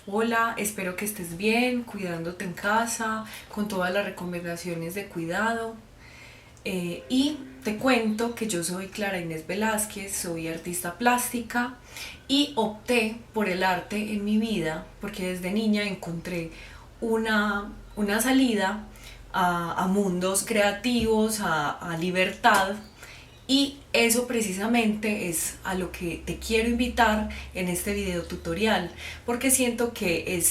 Hola, espero que estés bien, cuidándote en casa, con todas las recomendaciones de cuidado. Y te cuento que yo soy Clara Inés Velázquez, soy artista plástica y opté por el arte en mi vida porque desde niña encontré una salida a mundos creativos, a libertad, y eso precisamente es a lo que te quiero invitar en este video tutorial, porque siento que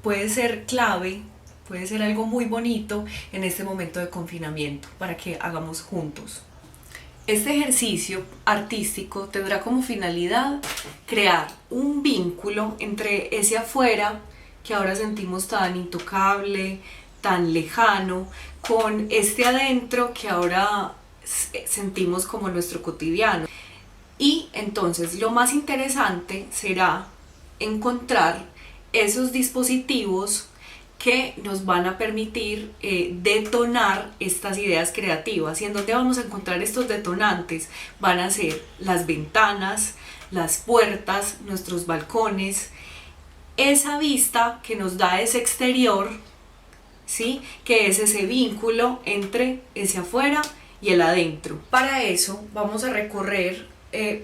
puede ser clave, puede ser algo muy bonito en este momento de confinamiento para que hagamos juntos. Este ejercicio artístico tendrá como finalidad crear un vínculo entre ese afuera que ahora sentimos tan intocable, tan lejano, con este adentro que ahora sentimos como nuestro cotidiano. Y entonces lo más interesante será encontrar esos dispositivos que nos van a permitir detonar estas ideas creativas. ¿Y en dónde vamos a encontrar estos detonantes? Van a ser las ventanas, las puertas, nuestros balcones, esa vista que nos da ese exterior, ¿sí? Que es ese vínculo entre ese afuera y el adentro. Para eso vamos a recorrer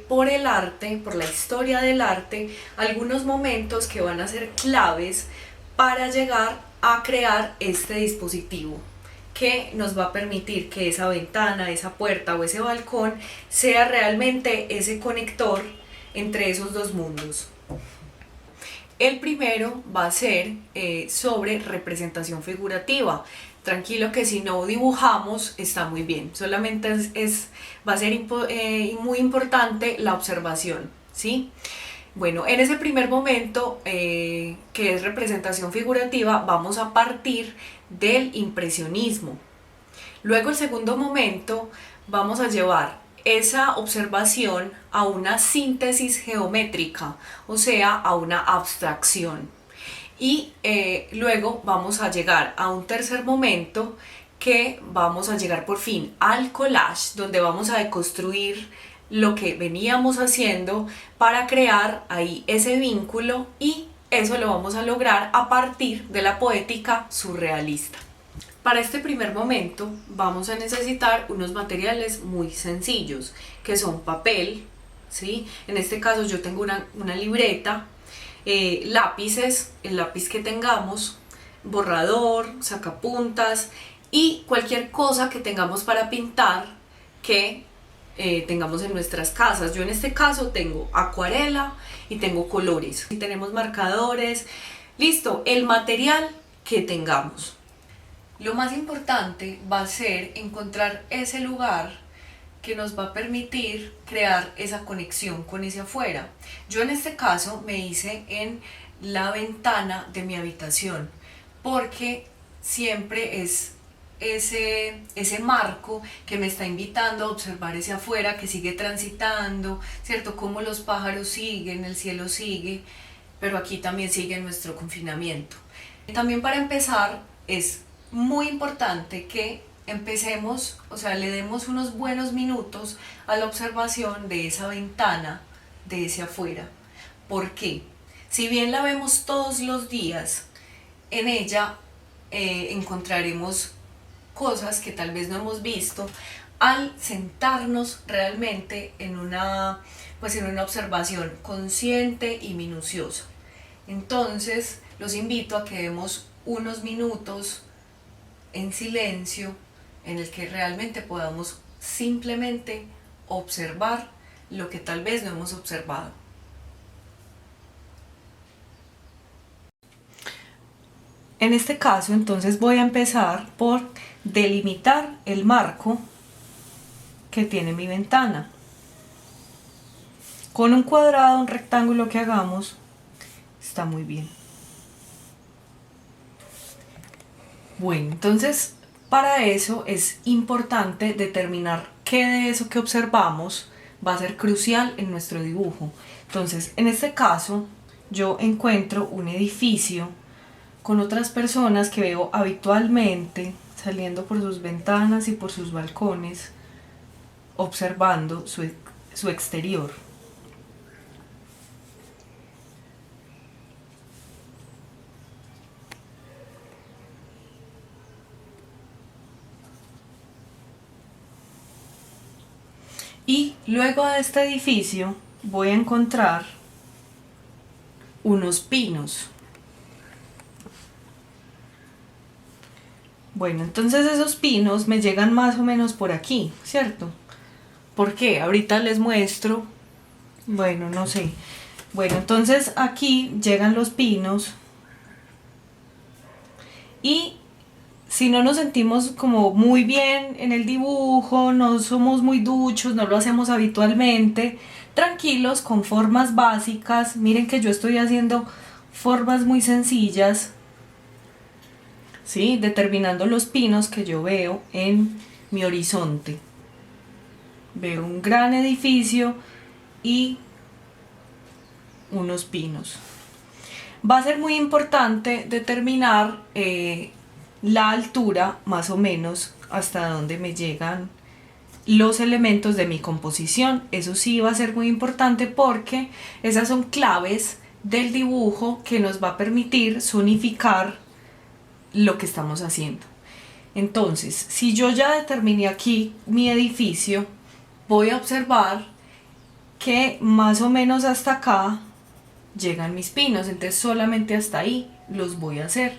por el arte, por la historia del arte, algunos momentos que van a ser claves para llegar a crear este dispositivo que nos va a permitir que esa ventana, esa puerta o ese balcón sea realmente ese conector entre esos dos mundos. El primero va a ser sobre representación figurativa. Tranquilo que si no dibujamos está muy bien, solamente va a ser muy importante la observación, ¿sí? Bueno, en ese primer momento, que es representación figurativa, vamos a partir del impresionismo. Luego el segundo momento vamos a llevar esa observación a una síntesis geométrica, o sea, a una abstracción. Y luego vamos a llegar a un tercer momento que vamos a llegar por fin al collage, donde vamos a deconstruir lo que veníamos haciendo para crear ahí ese vínculo, y eso lo vamos a lograr a partir de la poética surrealista. Para este primer momento vamos a necesitar unos materiales muy sencillos, que son papel, ¿sí? En este caso yo tengo una libreta, lápices, el lápiz que tengamos, borrador, sacapuntas y cualquier cosa que tengamos para pintar que tengamos en nuestras casas. Yo en este caso tengo acuarela y tengo colores. Y tenemos marcadores, listo, el material que tengamos. Lo más importante va a ser encontrar ese lugar que nos va a permitir crear esa conexión con ese afuera. Yo en este caso me hice en la ventana de mi habitación, porque siempre es ese marco que me está invitando a observar ese afuera que sigue transitando, ¿cierto? Cómo los pájaros siguen, el cielo sigue, pero aquí también sigue nuestro confinamiento. También para empezar es muy importante que empecemos, o sea, le demos unos buenos minutos a la observación de esa ventana, de ese afuera. ¿Por qué? Si bien la vemos todos los días, en ella encontraremos cosas que tal vez no hemos visto al sentarnos realmente en una observación consciente y minuciosa. Entonces, los invito a que demos unos minutos en silencio en el que realmente podamos simplemente observar lo que tal vez no hemos observado. En este caso, entonces voy a empezar por delimitar el marco que tiene mi ventana. Con un cuadrado, un rectángulo que hagamos, está muy bien. Bueno, entonces para eso es importante determinar qué de eso que observamos va a ser crucial en nuestro dibujo. Entonces, en este caso, yo encuentro un edificio con otras personas que veo habitualmente saliendo por sus ventanas y por sus balcones, observando su exterior. Y luego de este edificio voy a encontrar unos pinos. Bueno, entonces esos pinos me llegan más o menos por aquí, ¿cierto? ¿Por qué? Ahorita les muestro. Bueno, no sé. Bueno, entonces aquí llegan los pinos. Y si no nos sentimos como muy bien en el dibujo, no somos muy duchos, no lo hacemos habitualmente, tranquilos, con formas básicas. Miren que yo estoy haciendo formas muy sencillas, ¿sí? Determinando los pinos que yo veo en mi horizonte. Veo un gran edificio y unos pinos. Va a ser muy importante determinar la altura, más o menos, hasta donde me llegan los elementos de mi composición. Eso sí va a ser muy importante porque esas son claves del dibujo que nos va a permitir zonificar lo que estamos haciendo. Entonces, si yo ya determiné aquí mi edificio, voy a observar que más o menos hasta acá llegan mis pinos, entonces solamente hasta ahí los voy a hacer.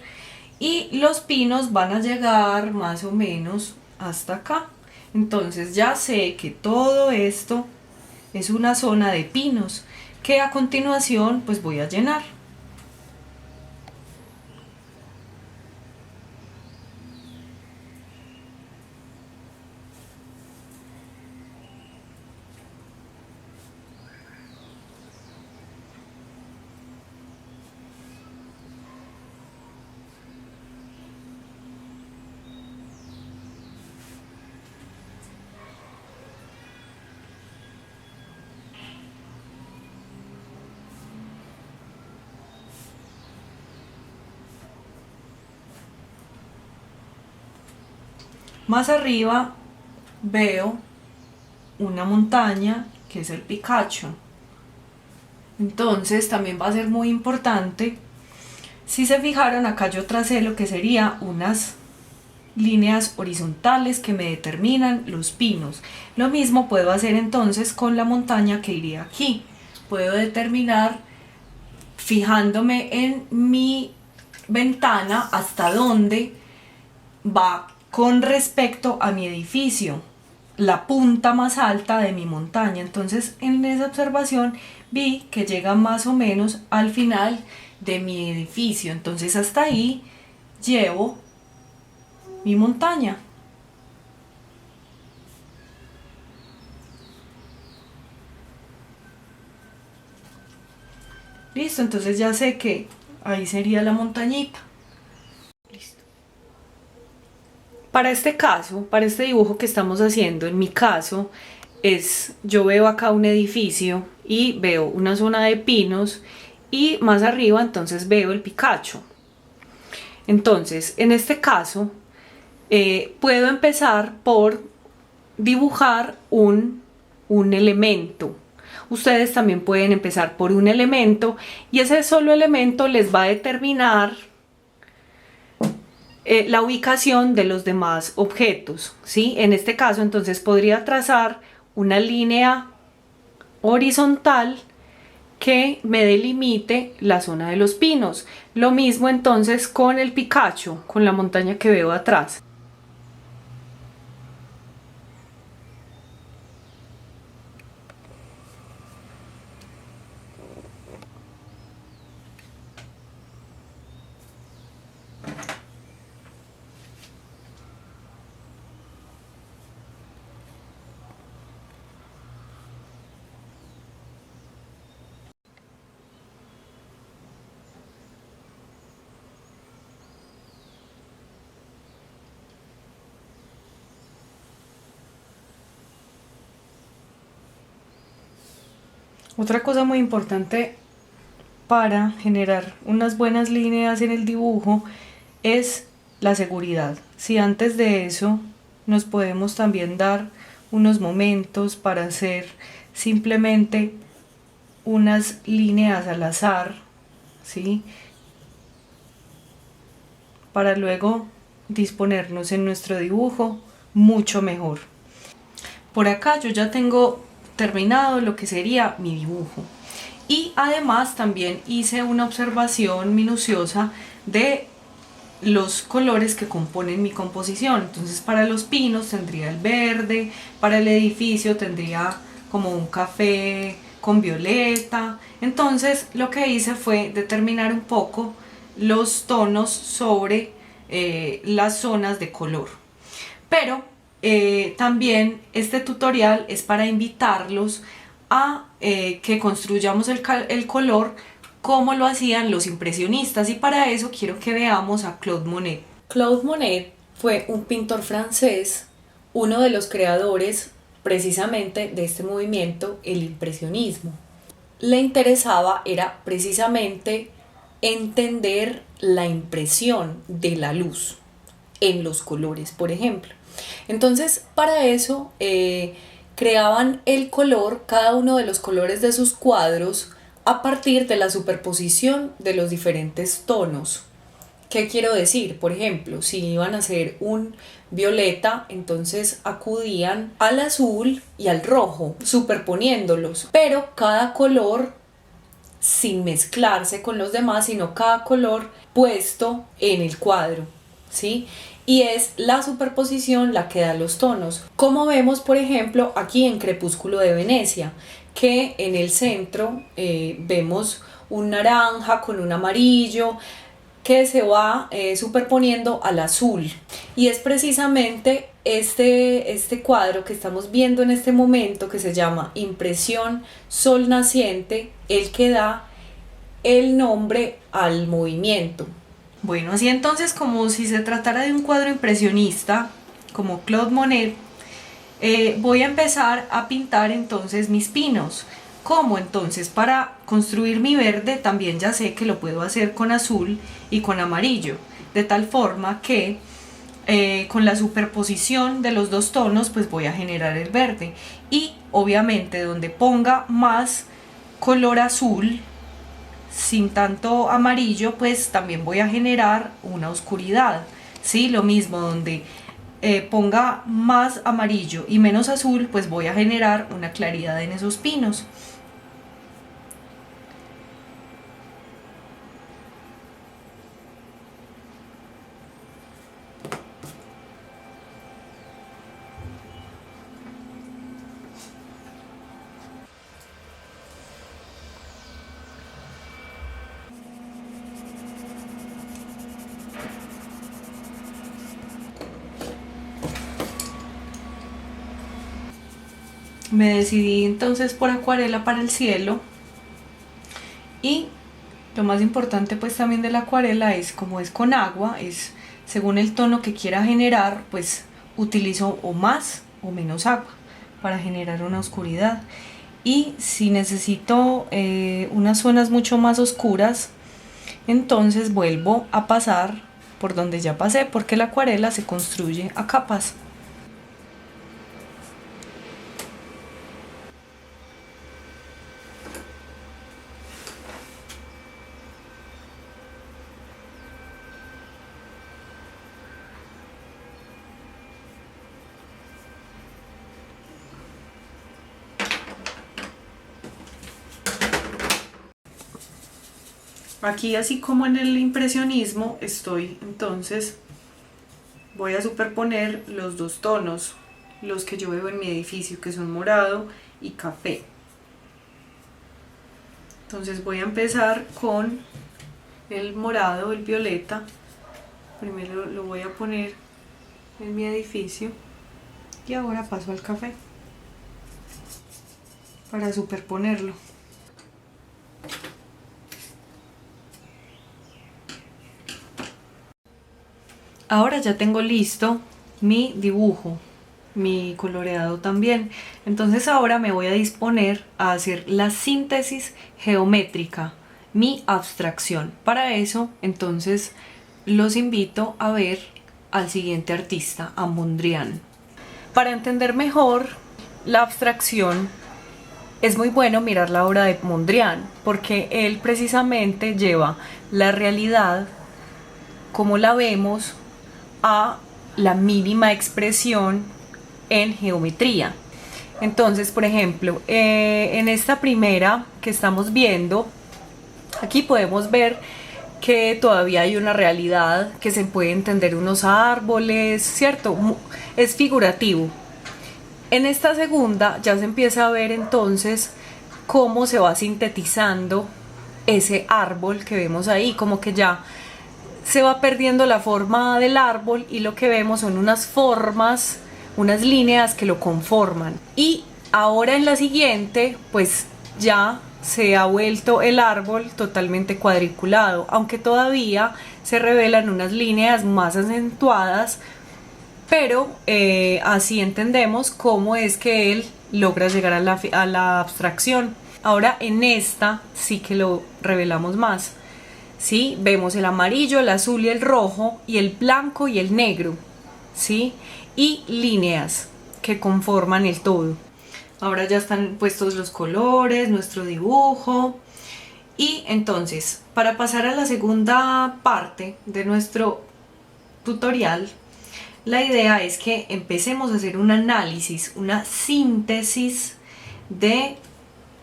Y los pinos van a llegar más o menos hasta acá. Entonces ya sé que todo esto es una zona de pinos que a continuación pues voy a llenar. Más arriba veo una montaña que es el Picacho. Entonces también va a ser muy importante. Si se fijaron, acá yo tracé lo que sería unas líneas horizontales que me determinan los pinos. Lo mismo puedo hacer entonces con la montaña que iría aquí. Puedo determinar, fijándome en mi ventana, hasta dónde va con respecto a mi edificio, la punta más alta de mi montaña. Entonces en esa observación vi que llega más o menos al final de mi edificio. Entonces hasta ahí llevo mi montaña. Listo, entonces ya sé que ahí sería la montañita. Listo. Para este caso, para este dibujo que estamos haciendo, en mi caso, yo veo acá un edificio y veo una zona de pinos y más arriba entonces veo el Picacho. Entonces, en este caso, puedo empezar por dibujar un elemento. Ustedes también pueden empezar por un elemento y ese solo elemento les va a determinar la ubicación de los demás objetos, ¿sí? En este caso entonces podría trazar una línea horizontal que me delimite la zona de los pinos. Lo mismo entonces con el Picacho, con la montaña que veo atrás. Otra cosa muy importante para generar unas buenas líneas en el dibujo es la seguridad. Si antes de eso nos podemos también dar unos momentos para hacer simplemente unas líneas al azar, ¿sí? Para luego disponernos en nuestro dibujo mucho mejor. por acá yo ya tengo terminado lo que sería mi dibujo. Y además también hice una observación minuciosa de los colores que componen mi composición. Entonces para los pinos tendría el verde, para el edificio tendría como un café con violeta. Entonces lo que hice fue determinar un poco los tonos sobre las zonas de color. Pero también este tutorial es para invitarlos a que construyamos el color como lo hacían los impresionistas, y para eso quiero que veamos a Claude Monet. Claude Monet fue un pintor francés, uno de los creadores precisamente de este movimiento, el impresionismo. Le interesaba era precisamente entender la impresión de la luz en los colores, por ejemplo. Entonces, para eso creaban el color, cada uno de los colores de sus cuadros, a partir de la superposición de los diferentes tonos. ¿Qué quiero decir? Por ejemplo, si iban a hacer un violeta, entonces acudían al azul y al rojo, superponiéndolos, pero cada color sin mezclarse con los demás, sino cada color puesto en el cuadro, ¿sí? Y es la superposición la que da los tonos, como vemos por ejemplo aquí en Crepúsculo de Venecia, que en el centro vemos un naranja con un amarillo que se va superponiendo al azul, y es precisamente este cuadro que estamos viendo en este momento, que se llama Impresión Sol Naciente, el que da el nombre al movimiento. Bueno, así entonces, como si se tratara de un cuadro impresionista como Claude Monet, voy a empezar a pintar entonces mis pinos. ¿Cómo? Entonces, para construir mi verde también ya sé que lo puedo hacer con azul y con amarillo, de tal forma que con la superposición de los dos tonos pues voy a generar el verde, y obviamente donde ponga más color azul sin tanto amarillo pues también voy a generar una oscuridad, ¿sí? Lo mismo donde ponga más amarillo y menos azul pues voy a generar una claridad en esos pinos. Me decidí entonces por acuarela para el cielo, y lo más importante pues también de la acuarela es, como es con agua, es según el tono que quiera generar, pues utilizo o más o menos agua para generar una oscuridad. Y si necesito unas zonas mucho más oscuras, entonces vuelvo a pasar por donde ya pasé, porque la acuarela se construye a capas. Aquí, así como en el impresionismo, voy a superponer los dos tonos, los que yo veo en mi edificio, que son morado y café. Entonces voy a empezar con el morado, el violeta. Primero lo voy a poner en mi edificio y ahora paso al café para superponerlo. Ahora ya tengo listo mi dibujo, mi coloreado también. Entonces ahora me voy a disponer a hacer la síntesis geométrica, mi abstracción. Para eso, entonces, los invito a ver al siguiente artista, a Mondrian. Para entender mejor la abstracción, es muy bueno mirar la obra de Mondrian, porque él precisamente lleva la realidad, como la vemos, a la mínima expresión en geometría. Entonces, por ejemplo, en esta primera que estamos viendo, aquí podemos ver que todavía hay una realidad, que se puede entender unos árboles, ¿cierto? Es figurativo. En esta segunda ya se empieza a ver entonces cómo se va sintetizando ese árbol que vemos ahí, como que ya se va perdiendo la forma del árbol y lo que vemos son unas formas, unas líneas que lo conforman. Y ahora en la siguiente, pues ya se ha vuelto el árbol totalmente cuadriculado, aunque todavía se revelan unas líneas más acentuadas, pero así entendemos cómo es que él logra llegar a la abstracción. Ahora en esta sí que lo revelamos más. ¿Sí? Vemos el amarillo, el azul y el rojo, y el blanco y el negro, ¿sí? Y líneas que conforman el todo. Ahora ya están puestos los colores, nuestro dibujo. Y entonces, para pasar a la segunda parte de nuestro tutorial, la idea es que empecemos a hacer un análisis, una síntesis de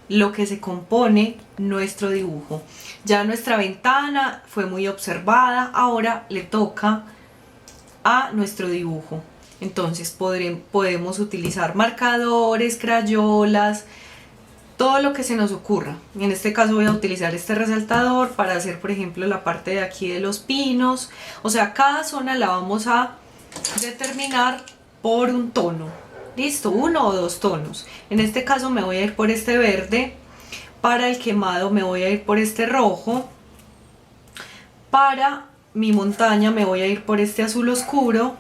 lo que se compone nuestro dibujo. Ya nuestra ventana fue muy observada, ahora le toca a nuestro dibujo. Entonces podemos utilizar marcadores, crayolas, todo lo que se nos ocurra. En este caso voy a utilizar este resaltador para hacer, por ejemplo, la parte de aquí de los pinos. O sea, cada zona la vamos a determinar por un tono. Listo, 1 o 2 tonos. En este caso me voy a ir por este verde. Para el quemado me voy a ir por este rojo. Para mi montaña me voy a ir por este azul oscuro.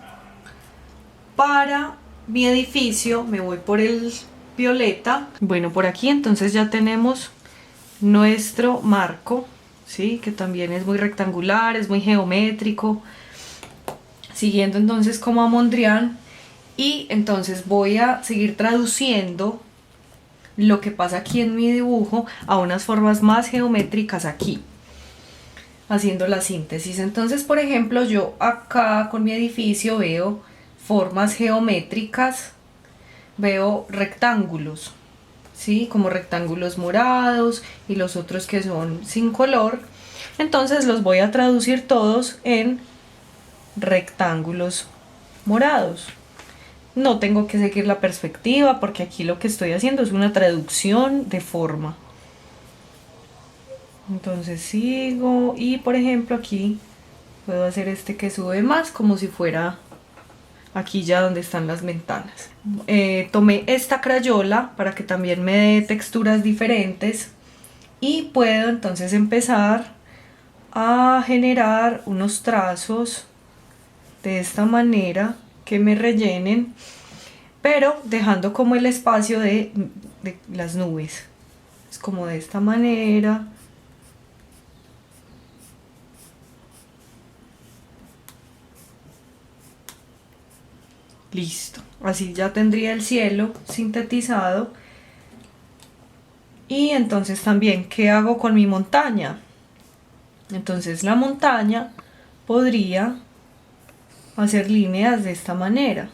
Para mi edificio me voy por el violeta. Bueno, por aquí entonces ya tenemos nuestro marco, ¿sí? Que también es muy rectangular, es muy geométrico. Siguiendo entonces como a Mondrian, y entonces voy a seguir traduciendo lo que pasa aquí en mi dibujo a unas formas más geométricas aquí, haciendo la síntesis. Entonces, por ejemplo, yo acá con mi edificio veo formas geométricas, veo rectángulos, ¿sí? Como rectángulos morados y los otros que son sin color. Entonces los voy a traducir todos en rectángulos morados. No tengo que seguir la perspectiva porque aquí lo que estoy haciendo es una traducción de forma. Entonces sigo y por ejemplo aquí puedo hacer este que sube más como si fuera aquí ya donde están las ventanas. Tomé esta crayola para que también me dé texturas diferentes y puedo entonces empezar a generar unos trazos de esta manera que me rellenen, pero dejando como el espacio de las nubes. Es como de esta manera. Listo, así ya tendría el cielo sintetizado. Y entonces también, ¿qué hago con mi montaña? Entonces la montaña podría hacer líneas de esta manera.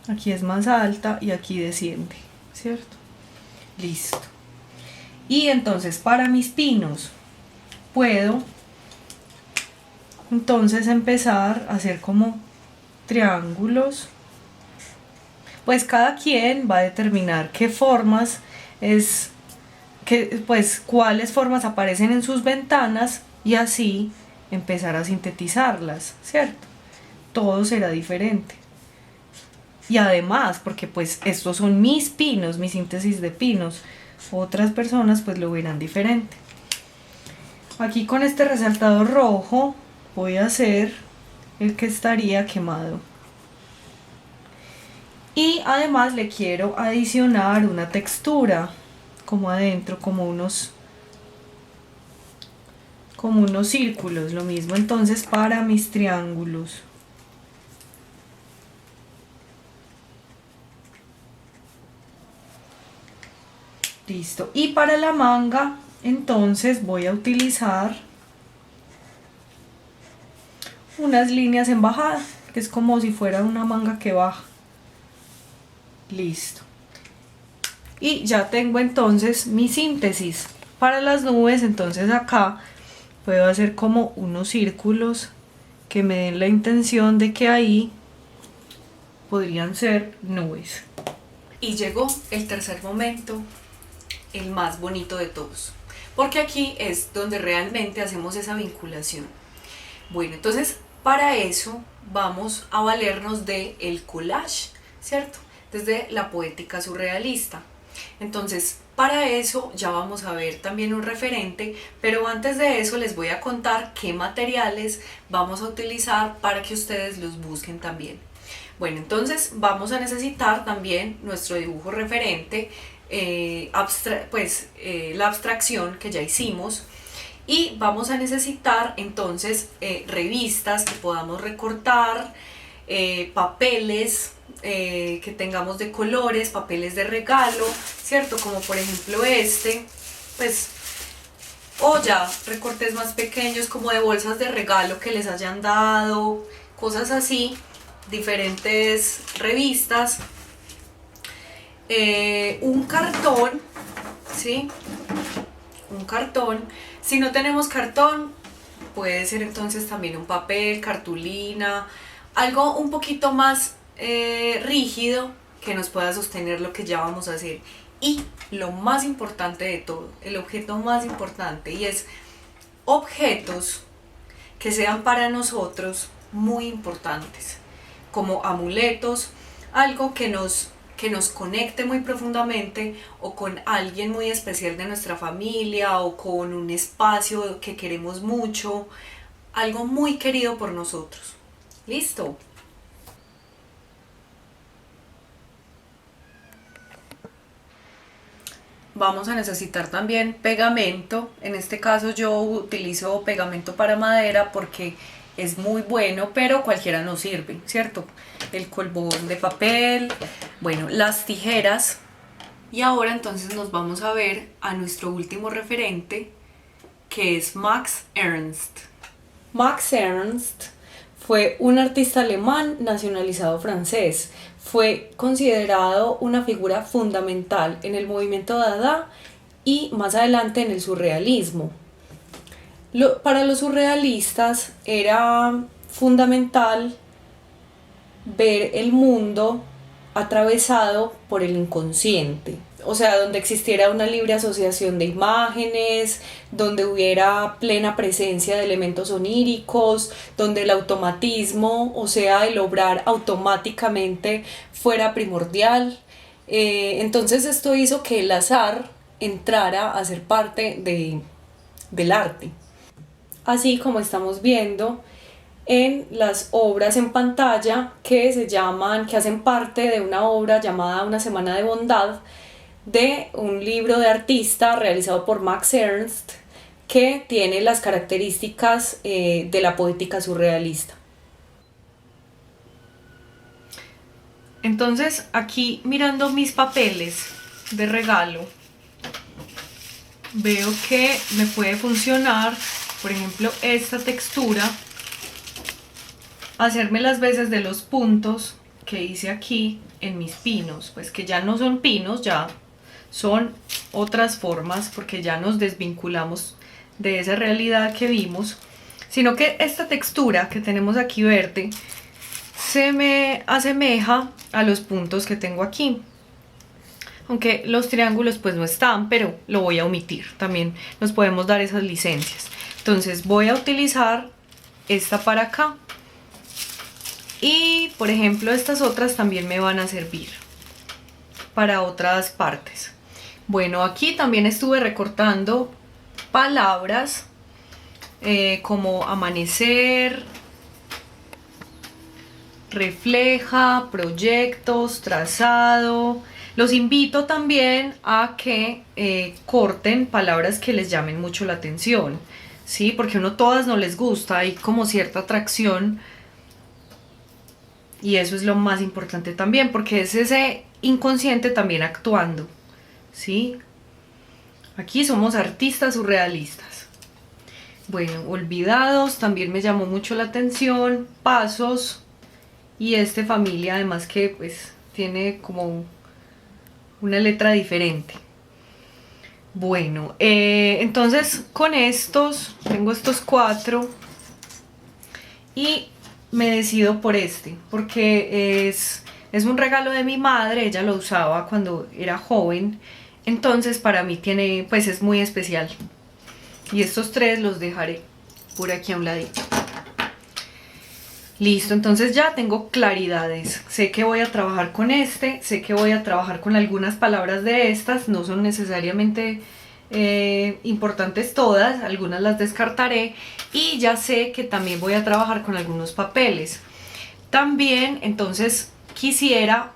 Aquí es más alta y aquí desciende, ¿cierto? Listo. Y entonces para mis pinos puedo entonces empezar a hacer como triángulos. Pues cada quien va a determinar qué formas pues cuáles formas aparecen en sus ventanas y así empezar a sintetizarlas, ¿cierto? Todo será diferente. Y además, porque pues estos son mis pinos, mi síntesis de pinos, otras personas pues lo verán diferente. Aquí con este resaltador rojo voy a hacer el que estaría quemado. Y además le quiero adicionar una textura como adentro, como unos círculos. Lo mismo entonces para mis triángulos. Listo. Y para la manga entonces voy a utilizar unas líneas en bajada, que es como si fuera una manga que baja. Listo. Y ya tengo entonces mi síntesis para las nubes. Entonces acá puedo hacer como unos círculos que me den la intención de que ahí podrían ser nubes. Y llegó el tercer momento, el más bonito de todos, porque aquí es donde realmente hacemos esa vinculación. Bueno, entonces para eso vamos a valernos del collage, ¿cierto? Desde la poética surrealista. Entonces, para eso ya vamos a ver también un referente, pero antes de eso les voy a contar qué materiales vamos a utilizar para que ustedes los busquen también. Bueno, entonces vamos a necesitar también nuestro dibujo referente, la abstracción que ya hicimos, y vamos a necesitar entonces revistas que podamos recortar, papeles que tengamos de colores, papeles de regalo, ¿cierto? Como por ejemplo este, pues, o ya recortes más pequeños como de bolsas de regalo que les hayan dado, cosas así, diferentes revistas, un cartón, ¿sí? Un cartón. Si no tenemos cartón, puede ser entonces también un papel, cartulina, algo un poquito más rígido que nos pueda sostener lo que ya vamos a hacer. Y lo más importante de todo, el objeto más importante, y es objetos que sean para nosotros muy importantes, como amuletos, algo que nos conecte muy profundamente, o con alguien muy especial de nuestra familia, o con un espacio que queremos mucho, algo muy querido por nosotros. ¿Listo? Vamos a necesitar también pegamento. En este caso yo utilizo pegamento para madera porque es muy bueno, pero cualquiera nos sirve, ¿cierto? El colbón de papel, bueno, las tijeras. Y ahora entonces nos vamos a ver a nuestro último referente, que es Max Ernst. Max Ernst fue un artista alemán nacionalizado francés. Fue considerado una figura fundamental en el movimiento Dada y más adelante en el surrealismo. Para los surrealistas era fundamental ver el mundo atravesado por el inconsciente, o sea, donde existiera una libre asociación de imágenes, donde hubiera plena presencia de elementos oníricos, donde el automatismo, o sea, el obrar automáticamente, fuera primordial. Entonces esto hizo que el azar entrara a ser parte del arte. Así como estamos viendo en las obras en pantalla que hacen parte de una obra llamada Una semana de bondad, de un libro de artista realizado por Max Ernst, que tiene las características de la poética surrealista. Entonces, aquí mirando mis papeles de regalo, veo que me puede funcionar, por ejemplo, esta textura, hacerme las veces de los puntos que hice aquí en mis pinos, pues que ya no son pinos, ya son otras formas, porque ya nos desvinculamos de esa realidad que vimos, sino que esta textura que tenemos aquí verde se me asemeja a los puntos que tengo aquí, aunque los triángulos pues no están, pero lo voy a omitir, también nos podemos dar esas licencias. Entonces voy a utilizar esta para acá, y por ejemplo estas otras también me van a servir para otras partes. Bueno, aquí también estuve recortando palabras como amanecer, refleja, proyectos, trazado. Los invito también a que corten palabras que les llamen mucho la atención, ¿sí? Porque a todas no les gusta, hay como cierta atracción, y eso es lo más importante también, porque es ese inconsciente también actuando, ¿sí? Aquí somos artistas surrealistas. Bueno, olvidados, también me llamó mucho la atención. Pasos y familia, además que pues tiene como una letra diferente. Bueno, entonces con estos, tengo estos 4 y me decido por porque es un regalo de mi madre, ella lo usaba cuando era joven, entonces para mí pues es muy especial. Y estos 3 los dejaré por aquí a un ladito. Listo, entonces ya tengo claridades. Sé que voy a trabajar con sé que voy a trabajar con algunas palabras de estas, no son necesariamente importantes todas, algunas las descartaré, y ya sé que también voy a trabajar con algunos papeles. También, entonces, quisiera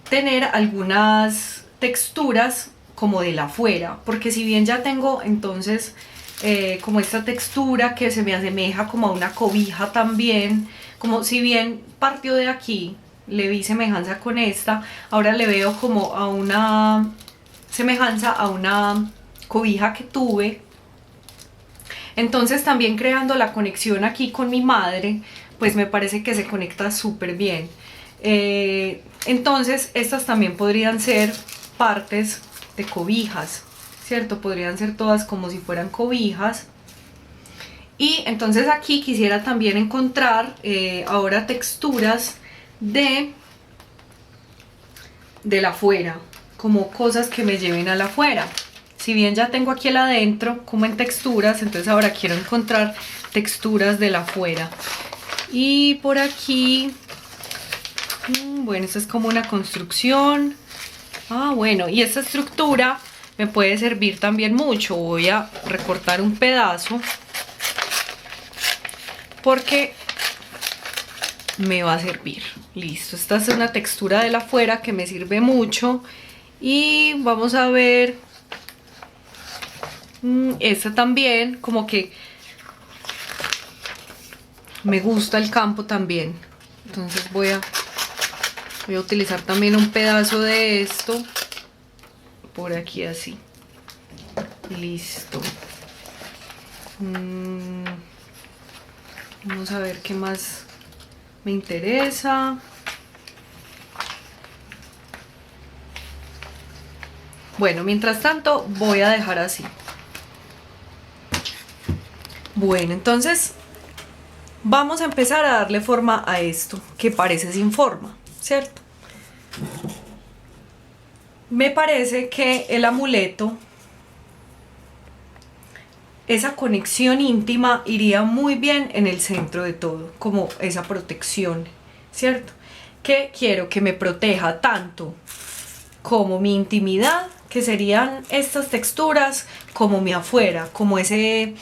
tener algunas texturas como de la afuera, porque si bien ya tengo entonces como esta textura que se me asemeja como a una cobija también, como si bien partió de aquí, le vi semejanza con esta, ahora le veo como a una semejanza a una cobija que tuve. Entonces también creando la conexión aquí con mi madre, pues me parece que se conecta súper bien. Entonces estas también podrían ser partes de cobijas, ¿cierto? Podrían ser todas como si fueran cobijas. Y entonces aquí quisiera también encontrar ahora texturas de la afuera, como cosas que me lleven a la afuera. Si bien ya tengo aquí el adentro como en texturas, entonces ahora quiero encontrar texturas de la afuera. Y por aquí, bueno, esto es como una construcción. Bueno, y esta estructura me puede servir también mucho. Voy a recortar un pedazo porque me va a servir. Listo, esta es una textura de la afuera que me sirve mucho. Y vamos a ver esta también, como que me gusta el campo también. Entonces voy a utilizar también un pedazo de esto por aquí así. Listo. Vamos a ver qué más me interesa. Bueno, mientras tanto voy a dejar así. Bueno, entonces vamos a empezar a darle forma a esto que parece sin forma, ¿cierto? Me parece que el amuleto, esa conexión íntima, iría muy bien en el centro de todo, como esa protección, ¿cierto? Que quiero que me proteja tanto como mi intimidad, que serían estas texturas, como mi afuera, como ese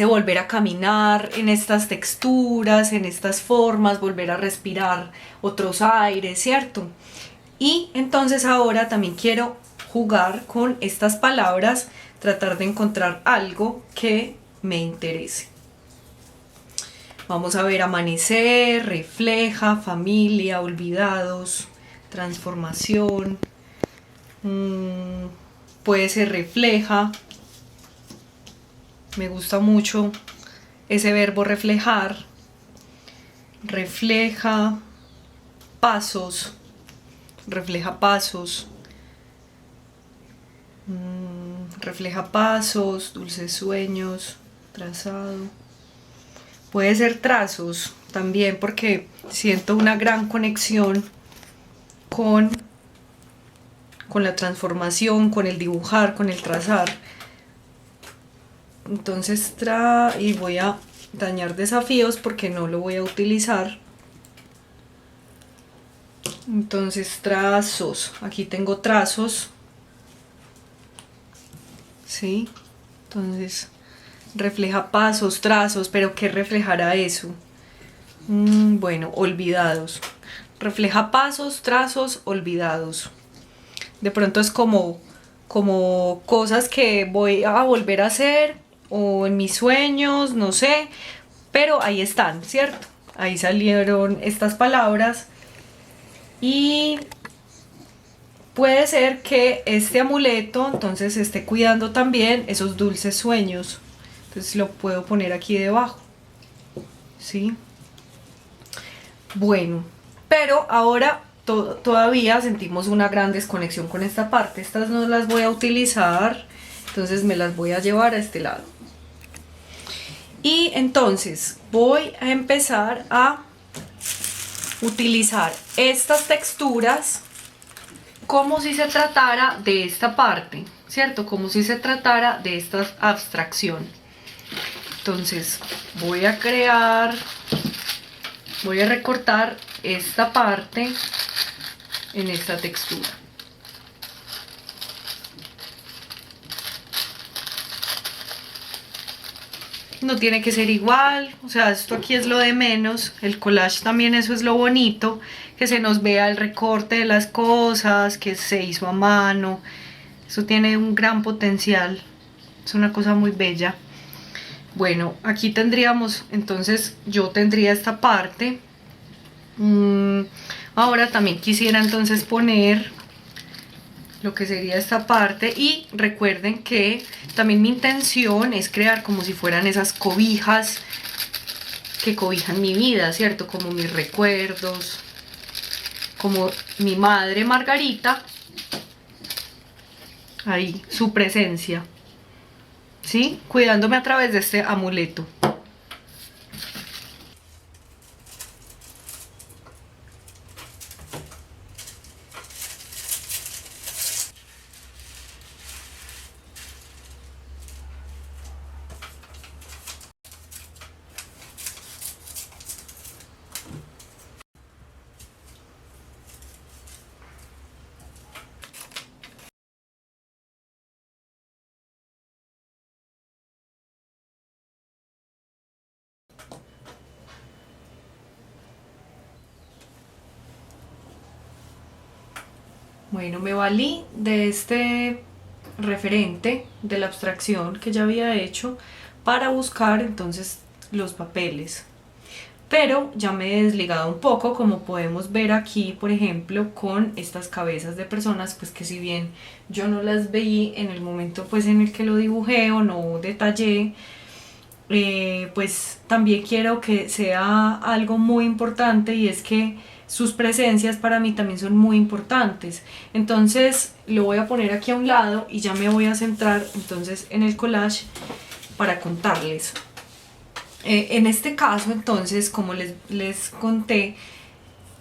volver a caminar en estas texturas, en estas formas, volver a respirar otros aires, ¿cierto? Y entonces ahora también quiero jugar con estas palabras, tratar de encontrar algo que me interese. Vamos a ver: amanecer, refleja, familia, olvidados, transformación. Puede ser refleja. Me gusta mucho ese verbo reflejar. Refleja pasos. Refleja pasos. Refleja pasos, dulces sueños, trazado. Puede ser trazos también, porque siento una gran conexión con la transformación, con el dibujar, con el trazar. Entonces y voy a dañar desafíos porque no lo voy a utilizar. Entonces trazos, aquí tengo trazos, ¿sí? Entonces refleja pasos, trazos, pero ¿qué reflejará eso? Bueno, olvidados. Refleja pasos, trazos, olvidados. De pronto es como cosas que voy a volver a hacer, o en mis sueños, no sé, pero ahí están, ¿cierto? Ahí salieron estas palabras. Y puede ser que este amuleto entonces esté cuidando también esos dulces sueños. Entonces lo puedo poner aquí debajo, ¿sí? Bueno, pero ahora todavía sentimos una gran desconexión con esta parte. Estas no las voy a utilizar, entonces me las voy a llevar a este lado. Y entonces voy a empezar a utilizar estas texturas como si se tratara de esta parte, ¿cierto? Como si se tratara de esta abstracción. Entonces voy a recortar esta parte en esta textura. No tiene que ser igual, o sea, esto aquí es lo de menos. El collage también, eso es lo bonito, que se nos vea el recorte de las cosas, que se hizo a mano. Eso tiene un gran potencial, es una cosa muy bella. Bueno, aquí tendríamos, entonces yo tendría esta parte. Ahora también quisiera entonces poner lo que sería esta parte, y recuerden que también mi intención es crear como si fueran esas cobijas que cobijan mi vida, ¿cierto? Como mis recuerdos, como mi madre Margarita, ahí, su presencia, ¿sí? Cuidándome a través de este amuleto. Bueno, me valí de este referente de la abstracción que ya había hecho para buscar entonces los papeles, pero ya me he desligado un poco, como podemos ver aquí, por ejemplo, con estas cabezas de personas, pues que si bien yo no las vi en el momento pues en el que lo dibujé o no detallé, pues también quiero que sea algo muy importante, y es que sus presencias para mí también son muy importantes. Entonces lo voy a poner aquí a un lado y ya me voy a centrar entonces en el collage para contarles. En este caso entonces, como les conté,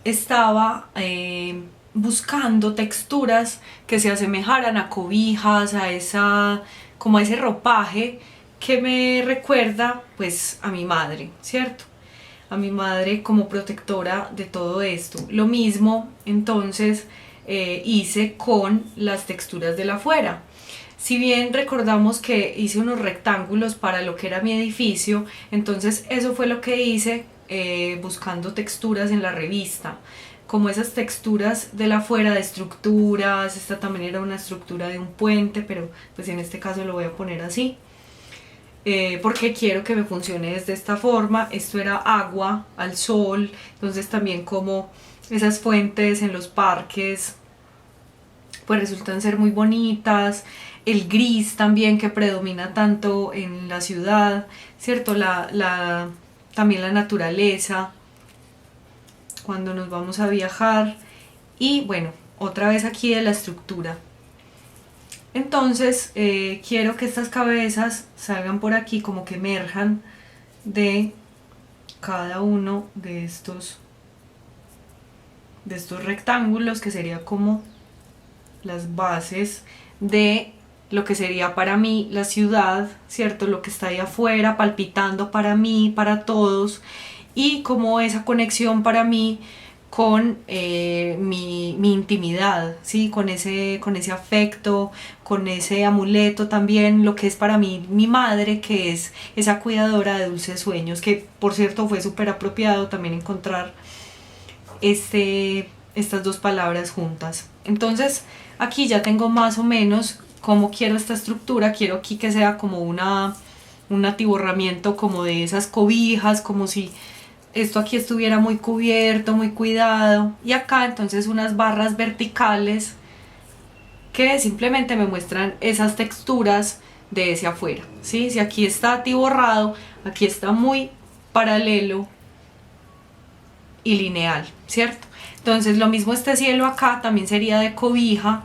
estaba buscando texturas que se asemejaran a cobijas, como a ese ropaje que me recuerda pues a mi madre, ¿cierto? A mi madre como protectora de todo esto. Lo mismo entonces hice con las texturas de la afuera. Si bien recordamos que hice unos rectángulos para lo que era mi edificio, entonces eso fue lo que hice buscando texturas en la revista, como esas texturas de la afuera de estructuras. Esta también era una estructura de un puente, pero pues en este caso lo voy a poner así. Porque quiero que me funcione desde esta forma. Esto era agua al sol, entonces también como esas fuentes en los parques pues resultan ser muy bonitas. El gris también que predomina tanto en la ciudad, ¿cierto? También la naturaleza cuando nos vamos a viajar. Y bueno, otra vez aquí de la estructura. Entonces quiero que estas cabezas salgan por aquí, como que emerjan de cada uno de estos rectángulos, que sería como las bases de lo que sería para mí la ciudad, ¿cierto? Lo que está ahí afuera palpitando para mí, para todos, y como esa conexión para mí con mi intimidad, ¿sí? Con ese afecto, con ese amuleto también, lo que es para mí mi madre, que es esa cuidadora de dulces sueños, que por cierto fue súper apropiado también encontrar estas dos palabras juntas. Entonces aquí ya tengo más o menos cómo quiero esta estructura. Quiero aquí que sea como un atiborramiento como de esas cobijas, como si esto aquí estuviera muy cubierto, muy cuidado, y acá entonces unas barras verticales que simplemente me muestran esas texturas de ese afuera, ¿sí? Si aquí está atiborrado, aquí está muy paralelo y lineal, ¿cierto? Entonces lo mismo este cielo acá también sería de cobija,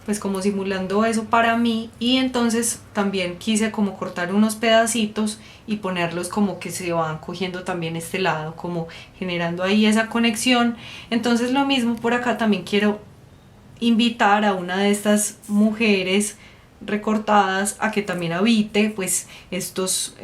pues como simulando eso para mí, y entonces también quise como cortar unos pedacitos y ponerlos como que se van cogiendo también este lado, como generando ahí esa conexión. Entonces lo mismo por acá, también quiero invitar a una de estas mujeres recortadas a que también habite pues estos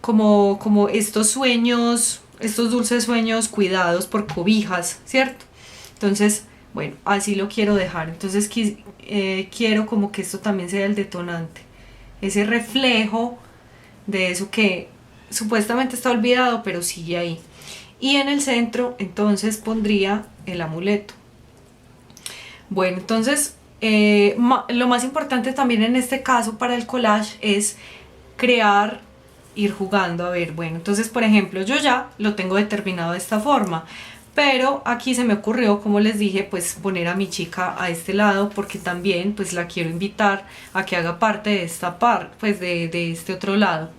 como estos sueños, estos dulces sueños cuidados por cobijas, ¿cierto? Entonces, bueno, así lo quiero dejar. Entonces quiero como que esto también sea el detonante, ese reflejo de eso que supuestamente está olvidado, pero sigue ahí. Y en el centro, entonces, pondría el amuleto. Bueno, entonces, lo más importante también en este caso para el collage es crear, ir jugando. A ver, bueno, entonces por ejemplo yo ya lo tengo determinado de esta forma, pero aquí se me ocurrió, como les dije, pues poner a mi chica a este lado, porque también pues la quiero invitar a que haga parte de esta parte, pues de este otro lado.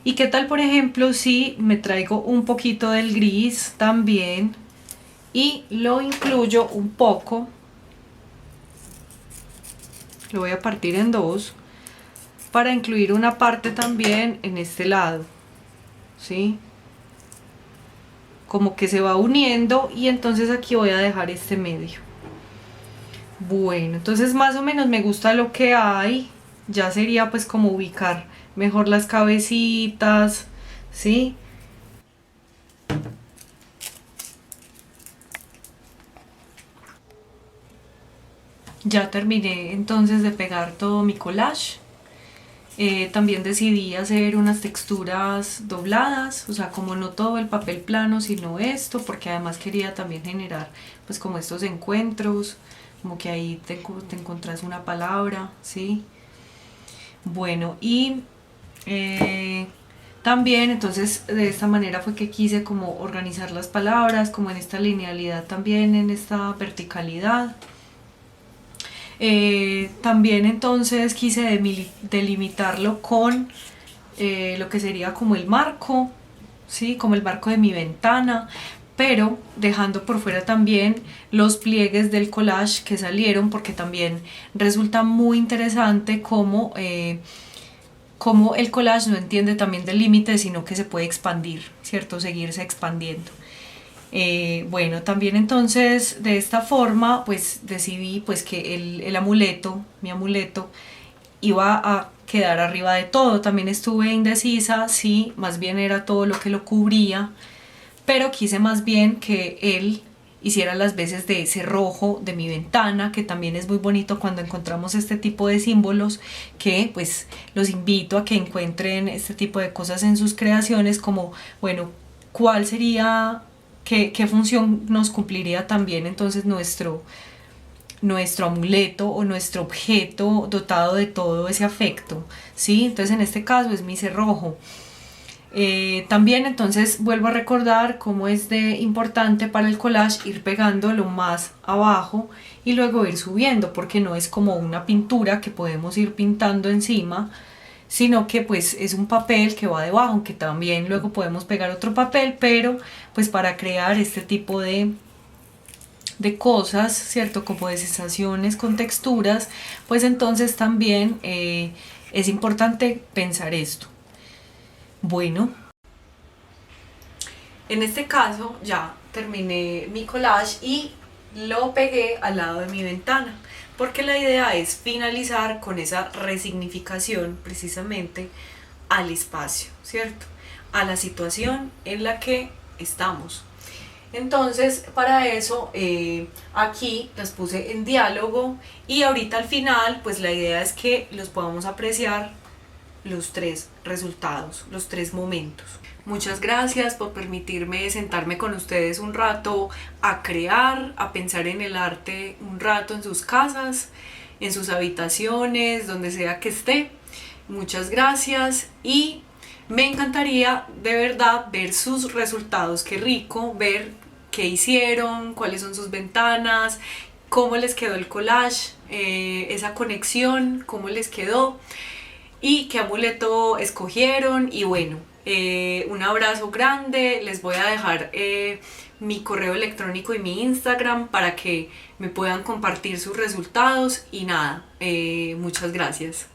Y qué tal por ejemplo si me traigo un poquito del gris también y lo incluyo un poco, lo voy a partir en dos para incluir una parte también en este lado, ¿sí? Como que se va uniendo, y entonces aquí voy a dejar este medio. Bueno, entonces más o menos me gusta lo que hay. Ya sería pues como ubicar mejor las cabecitas, ¿sí? Ya terminé entonces de pegar todo mi collage. También decidí hacer unas texturas dobladas, o sea, como no todo el papel plano, sino esto, porque además quería también generar pues como estos encuentros, como que ahí te encontrás una palabra, ¿sí? Bueno, y también entonces de esta manera fue que quise como organizar las palabras, como en esta linealidad también, en esta verticalidad. También entonces quise delimitarlo con lo que sería como el marco, ¿sí? Como el marco de mi ventana, pero dejando por fuera también los pliegues del collage que salieron, porque también resulta muy interesante cómo el collage no entiende también de límites, sino que se puede expandir, ¿cierto? Seguirse expandiendo. Bueno, también entonces de esta forma pues decidí pues que el amuleto, mi amuleto, iba a quedar arriba de todo. También estuve indecisa si más bien era todo lo que lo cubría, pero quise más bien que él hiciera las veces de ese rojo de mi ventana, que también es muy bonito cuando encontramos este tipo de símbolos, que pues los invito a que encuentren este tipo de cosas en sus creaciones, como bueno, cuál sería, qué función nos cumpliría también entonces nuestro amuleto o nuestro objeto dotado de todo ese afecto, ¿sí? Entonces en este caso es mi cerrojo. También entonces vuelvo a recordar cómo es de importante para el collage ir pegando lo más abajo y luego ir subiendo, porque no es como una pintura que podemos ir pintando encima, sino que pues es un papel que va debajo, aunque también luego podemos pegar otro papel, pero pues para crear este tipo de cosas, ¿cierto? Como de sensaciones con texturas, pues entonces también es importante pensar esto. Bueno, en este caso ya terminé mi collage y lo pegué al lado de mi ventana, porque la idea es finalizar con esa resignificación precisamente al espacio, ¿cierto? A la situación en la que estamos. Entonces para eso aquí las puse en diálogo, y ahorita al final pues la idea es que los podamos apreciar los tres resultados, los tres momentos. Muchas gracias por permitirme sentarme con ustedes un rato a crear, a pensar en el arte un rato en sus casas, en sus habitaciones, donde sea que esté. Muchas gracias, y me encantaría de verdad ver sus resultados. Qué rico ver qué hicieron, cuáles son sus ventanas, cómo les quedó el collage, esa conexión, cómo les quedó y qué amuleto escogieron. Y bueno, un abrazo grande, les voy a dejar mi correo electrónico y mi Instagram para que me puedan compartir sus resultados y nada, muchas gracias.